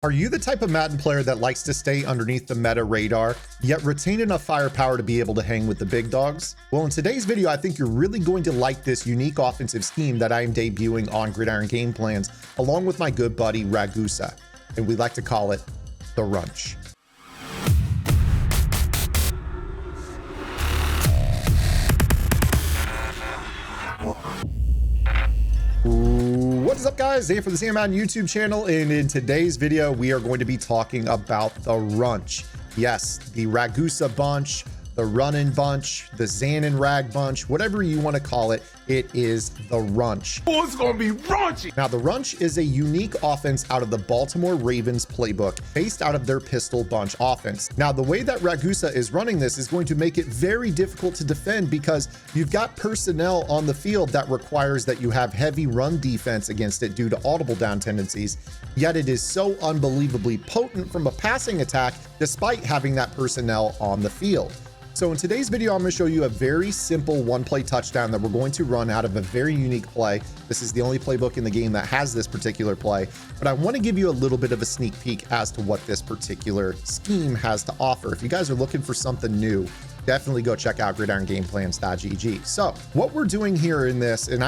Are you the type of Madden player that likes to stay underneath the meta radar, yet retain enough firepower to be able to hang with the big dogs? Well, in today's video, I think you're really going to like this unique offensive scheme that I am debuting on Gridiron Game Plans, along with my good buddy Ragusa, and we like to call it the RUNCH. What is up, guys? Dave from the Madden YouTube channel, and in today's video we are going to be talking about the RUNCH. Yes, the Ragusa bunch, the Runnin' bunch, the Xanin Rag bunch, whatever you want to call it, it is the RUNCH. Oh, it's gonna be raunchy. Now, the RUNCH is a unique offense out of the Baltimore Ravens playbook, based out of their pistol bunch offense. Now, the way that Ragusa is running this is going to make it very difficult to defend because you've got personnel on the field that requires that you have heavy run defense against it due to audible down tendencies, yet it is so unbelievably potent from a passing attack despite having that personnel on the field. So in today's video, I'm going to show you a very simple one-play touchdown that we're going to run out of a very unique play. This is the only playbook in the game that has this particular play, but I want to give you a little bit of a sneak peek as to what this particular scheme has to offer. If you guys are looking for something new, definitely go check out GridironGameplansgg. So what we're doing here in this, and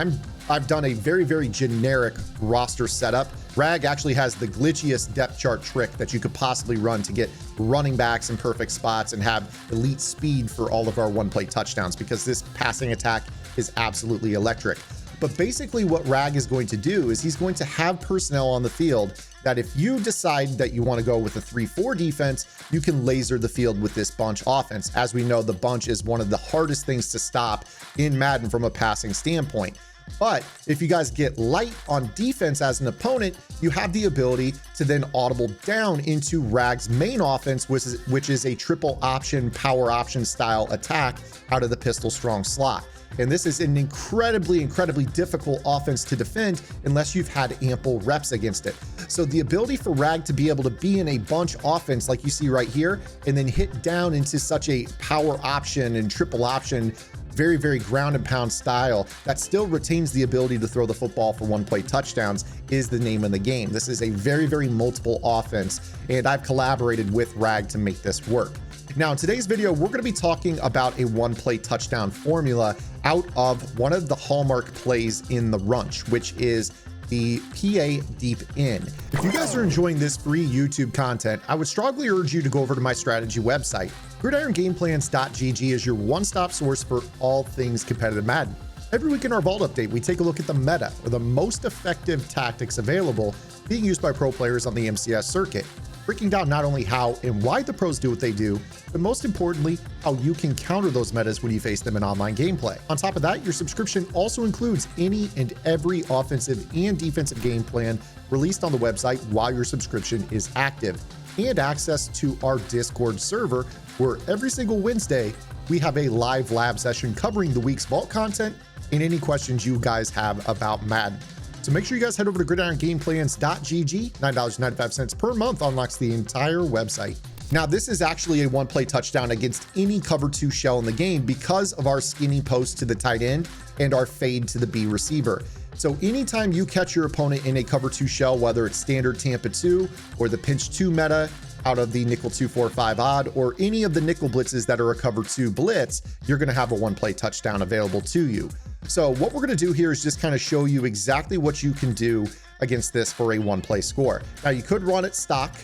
I've done a very generic roster setup. Rag actually has the glitchiest depth chart trick that you could possibly run to get running backs in perfect spots and have elite speed for all of our one-play touchdowns, because this passing attack is absolutely electric. But basically what Rag is going to do is he's going to have personnel on the field that if you decide that you want to go with a 3-4 defense, you can laser the field with this bunch offense. As we know, the bunch is one of the hardest things to stop in Madden from a passing standpoint. But if you guys get light on defense as an opponent, you have the ability to then audible down into Rag's main offense, which is a triple option, power option style attack out of the pistol strong slot. And this is an incredibly difficult offense to defend unless you've had ample reps against it. So the ability for Rag to be able to be in a bunch offense like you see right here, and then hit down into such a power option and triple option, very ground and pound style that still retains the ability to throw the football for one-play touchdowns is the name of the game. This is a very multiple offense, and I've collaborated with Rag to make this work. Now, in today's video, we're going to be talking about a one-play touchdown formula out of one of the hallmark plays in the RUNCH, which is the PA deep in. If you guys are enjoying this free YouTube content, I would strongly urge you to go over to my strategy website. GridironGameplansgg is your one-stop source for all things competitive Madden. Every week in our Vault Update, we take a look at the meta, or the most effective tactics available being used by pro players on the MCS circuit, breaking down not only how and why the pros do what they do, but most importantly, how you can counter those metas when you face them in online gameplay. On top of that, your subscription also includes any and every offensive and defensive game plan released on the website while your subscription is active, and access to our Discord server, where every single Wednesday, we have a live lab session covering the week's Vault content and any questions you guys have about Madden. So make sure you guys head over to GridironGameplansgg. $9.95 per month unlocks the entire website. Now, this is actually a one-play touchdown against any cover 2 shell in the game because of our skinny post to the tight end and our fade to the B receiver. So anytime you catch your opponent in a cover 2 shell, whether it's standard Tampa 2 or the pinch 2 meta out of the nickel 2-4-5 odd, or any of the nickel blitzes that are a cover 2 blitz, you're going to have a one-play touchdown available to you. So what we're going to do here is just kind of show you exactly what you can do against this for a one-play score. Now, you could run it stock.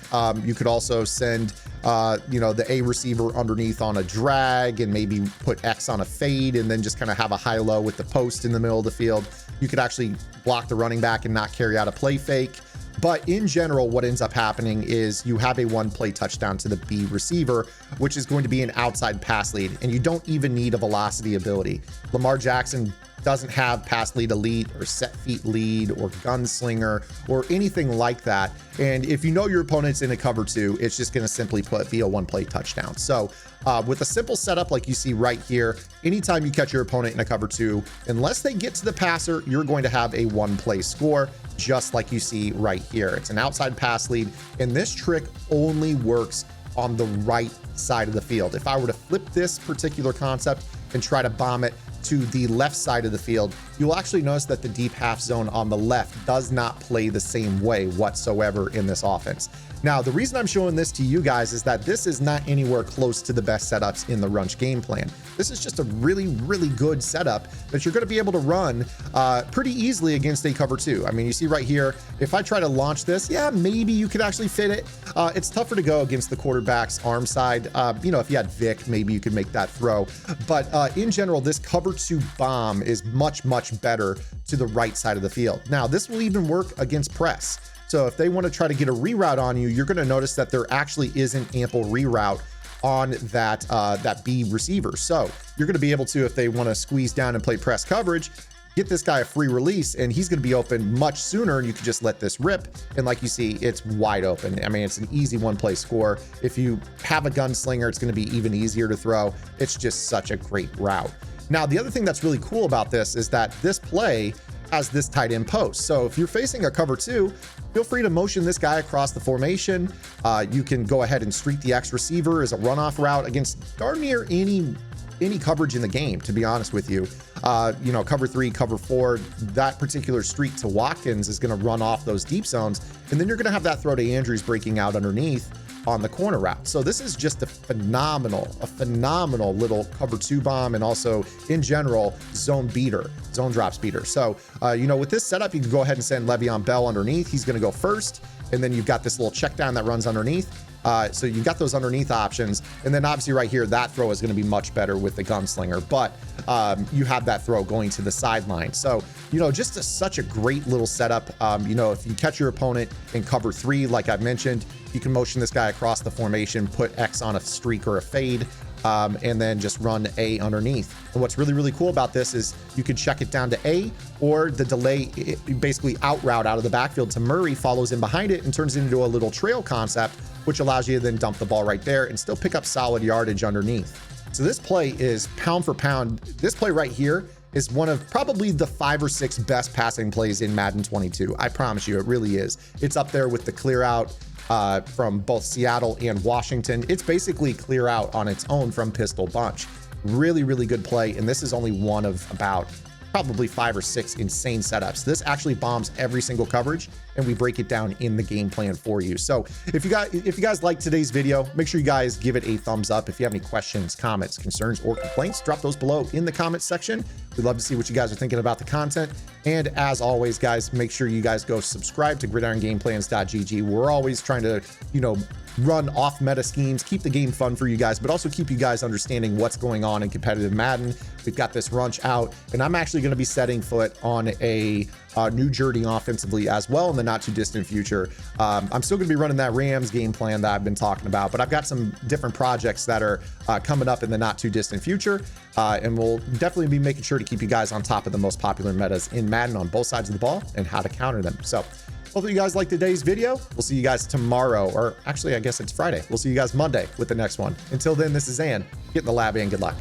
You could also send the A receiver underneath on a drag and maybe put X on a fade, and then just kind of have a high-low with the post in the middle of the field. You could actually block the running back and not carry out a play fake. But in general, what ends up happening is you have a one-play touchdown to the B receiver, which is going to be an outside pass lead, and you don't even need a velocity ability. Lamar Jackson doesn't have pass lead elite or set feet lead or gunslinger or anything like that. And if you know your opponent's in a cover 2, it's just going to simply be a one-play touchdown. So with a simple setup like you see right here, anytime you catch your opponent in a cover 2, unless they get to the passer, you're going to have a one-play score, just like you see right here. It's an outside pass lead, and this trick only works on the right side of the field. If I were to flip this particular concept and try to bomb it to the left side of the field, you'll actually notice that the deep half zone on the left does not play the same way whatsoever in this offense. Now, the reason I'm showing this to you guys is that this is not anywhere close to the best setups in the RUNCH game plan. This is just a really, really good setup that you're going to be able to run pretty easily against a cover 2. I mean, you see right here, if I try to launch this, yeah, maybe you could actually fit it. It's tougher to go against the quarterback's arm side. You know, if you had Vic, maybe you could make that throw. But in general, this cover 2 bomb is much, much better to the right side of the field. Now, this will even work against press. So if they want to try to get a reroute on you, you're going to notice that there actually isn't ample reroute on that that B receiver. So you're going to be able to, if they want to squeeze down and play press coverage, get this guy a free release, and he's going to be open much sooner, and you can just let this rip. And like you see, it's wide open. I mean, it's an easy one-play score. If you have a gunslinger, it's going to be even easier to throw. It's just such a great route. Now, the other thing that's really cool about this is that this play has this tight end post. So if you're facing a cover 2, feel free to motion this guy across the formation. You can go ahead and streak the X receiver as a runoff route against darn near any coverage in the game, to be honest with you. You know, cover 3, cover 4, that particular streak to Watkins is going to run off those deep zones. And then you're going to have that throw to Andrews breaking out underneath on the corner route. So this is just a phenomenal little cover 2 bomb, and also in general zone drops beater. So you know, with this setup, you can go ahead and send Le'Veon Bell underneath. He's going to go first, and then you've got this little check down that runs underneath. So you've got those underneath options, and then obviously right here, that throw is going to be much better with the gunslinger, but you have that throw going to the sideline. So, you know, just such a great little setup. You know, if you catch your opponent in cover 3, like I've mentioned, you can motion this guy across the formation, put X on a streak or a fade, and then just run A underneath. And what's really, really cool about this is you can check it down to A, or the delay, basically out route out of the backfield to Murray, follows in behind it and turns it into a little trail concept, which allows you to then dump the ball right there and still pick up solid yardage underneath. So this play is pound for pound. This play right here is one of probably the 5 or 6 best passing plays in Madden 22. I promise you, it really is. It's up there with the clear out from both Seattle and Washington. It's basically clear out on its own from Pistol Bunch. Really, really good play. And this is only one of about probably 5 or 6 insane setups. This actually bombs every single coverage, and we break it down in the game plan for you. So if you guys liked today's video, make sure you guys give it a thumbs up. If you have any questions, comments, concerns, or complaints, drop those below in the comments section. We'd love to see what you guys are thinking about the content. And as always, guys, make sure you guys go subscribe to GridironGameplansgg. We're always trying to, you know, run off meta schemes, keep the game fun for you guys, but also keep you guys understanding what's going on in competitive Madden. We've got this RUNCH out, and I'm actually going to be setting foot on a new journey offensively as well in the not too distant future. I'm still going to be running that Rams game plan that I've been talking about, but I've got some different projects that are coming up in the not too distant future, and we'll definitely be making sure to keep you guys on top of the most popular metas in Madden on both sides of the ball and how to counter them. So hopefully you guys liked today's video. We'll see you guys tomorrow, or actually, I guess it's Friday. We'll see you guys Monday with the next one. Until then, this is Zan. Get in the lab and good luck.